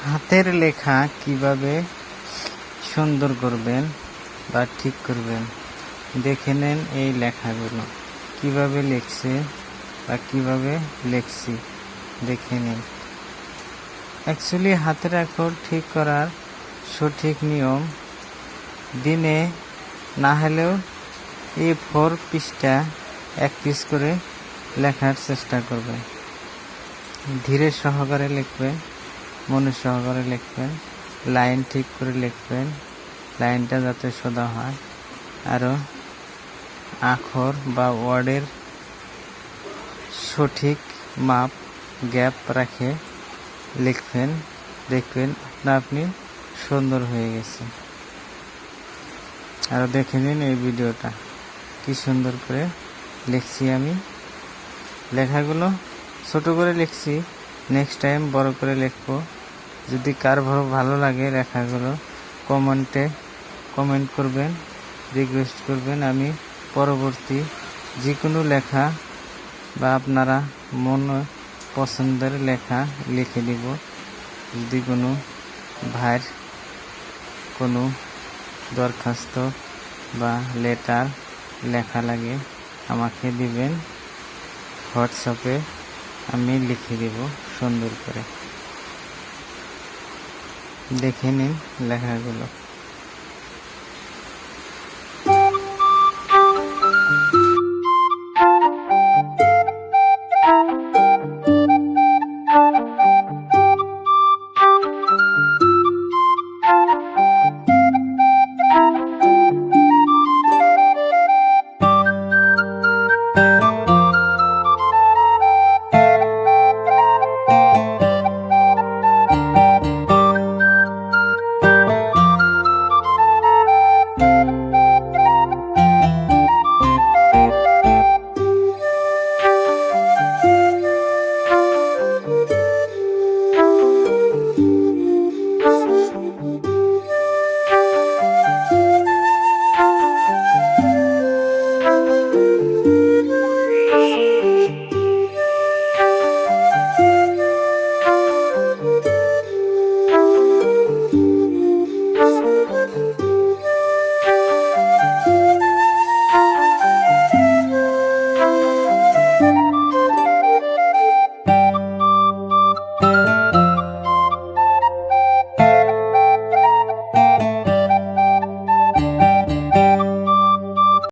হাতের লেখা কিভাবে সুন্দর করবেন বা ঠিক করবেন দেখে নেন। এই লেখাগুলো কিভাবে লিখছে বা কিভাবে লিখছি দেখে নিন। অ্যাকচুয়ালি হাতের অক্ষর ঠিক করার সঠিক নিয়ম দিনে না হলেও A4 পৃষ্ঠা 1 পিস করে লেখার চেষ্টা করবেন। ধীরে সহকারে লিখবেন, মনে সহকারে লিখবেন, লাইন ঠিক করে লিখবেন, লাইনটা যাতে সোজা হয়। আরও আখর বা ওয়ার্ডের সঠিক মাপ গ্যাপ রাখে লিখবেন, দেখবেন আপনি সুন্দর হয়ে গেছে। আরও দেখে নিন এই ভিডিওটা কি সুন্দর করে লিখছি। আমি লেখাগুলো ছোট করে লিখছি, নেক্সট টাইম বড় করে লিখবো। যদি কার ভালো লাগে লেখাগুলো কমেন্ট করবেন, রিকোয়েস্ট করবেন। আমি পরবর্তী যে কোনো লেখা বা আপনারা মনে পছন্দের লেখা লিখে দিব। যদি কোনো ভাইয়ের কোনো দরখাস্ত বা লেটার লেখা লাগে আমাকে দিবেন, হোয়াটসঅ্যাপে আমি লিখে দেব সুন্দর করে। দেখে নিন লেখাগুলো।